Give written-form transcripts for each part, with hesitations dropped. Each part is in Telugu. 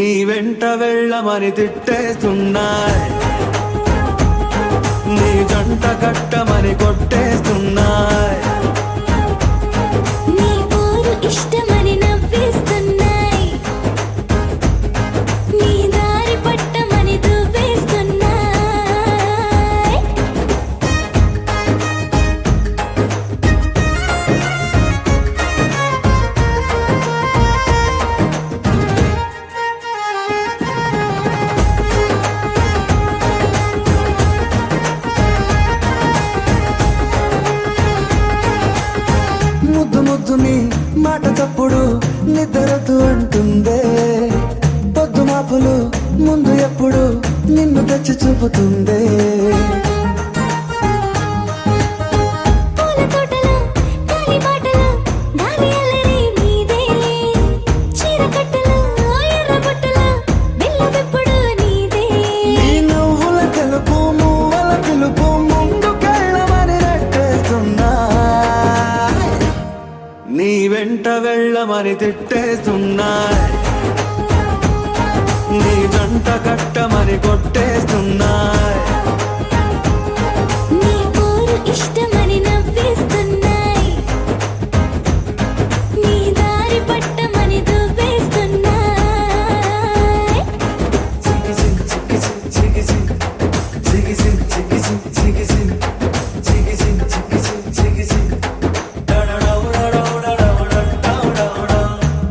నీ వెంట వెళ్ళమని తిట్టేస్తున్నాయ్, నీ జంట కట్టమని కొట్టేస్తున్నాయ్, నీ పోరు ఇష్టమని నవ్వేస్తున్నాయ్, నీ దారి పట్టమని దువ్వేస్తున్నాయ్. ముద్దు ముద్దుని మాట తప్పుడు నిద్రతూ అంటుందే, పొద్దు మాపులు ముందు ఎప్పుడు నిన్ను తెచ్చి చూపుతుందే. పూల తోటలో గాలి బాటలో గాలి అల్లరి నీదే, చీర కట్టలో ఎర్ర బుట్టలో బిల్లవెప్పుడు నీదే. నీ నువ్వుల తెలుపు మువ్వల పిలుపు ముందుకెళ్ళమని నెట్టేస్తున్నా, నీ వెంట వెళ్ళమని తిట్టేస్తున్నాయ్, నీ జంట కట్టమని కొట్టేస్తున్నాయ్, నీ పోరు ఇష్టమని నవ్వేస్తున్నాయ్, నీ దారి పట్టమని దువ్వేస్తున్నాయ్.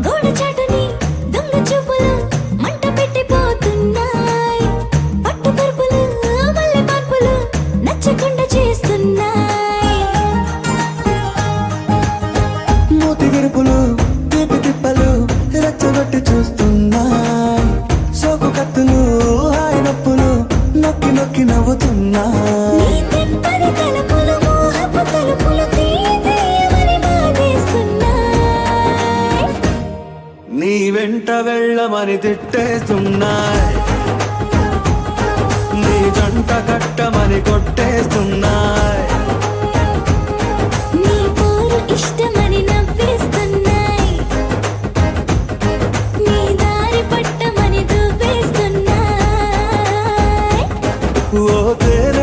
గోడ చాటుని దొంగ చూపులు మంట పెట్టిపోతున్నాయ్, పట్టు పరుపులు మల్లె మార్పులు నచ్చకుండా చేస్తున్నాయ్. మూతి విరుపులు తీపి తిప్పలు రెచ్చగొట్టి చూస్తున్నాయ్, సోకు కత్తులు హాయి నొప్పులు నొక్కి నొక్కి నవ్వుతున్నాయ్. నీ తెప్పని తలుపులు మోహపు తలుపులు తీయమని బాధేస్తున్నాయ్, నీ వెంట వెళ్ళమని తిట్టేస్తున్నాయ్, నీ జంట కట్టమని కొట్టేస్తున్నాయ్, నీ పోరు ఇష్టమని నవ్వేస్తున్నాయ్, నీ దారి పట్టమని దువ్వేస్తున్నాయ్. ఓ తేరా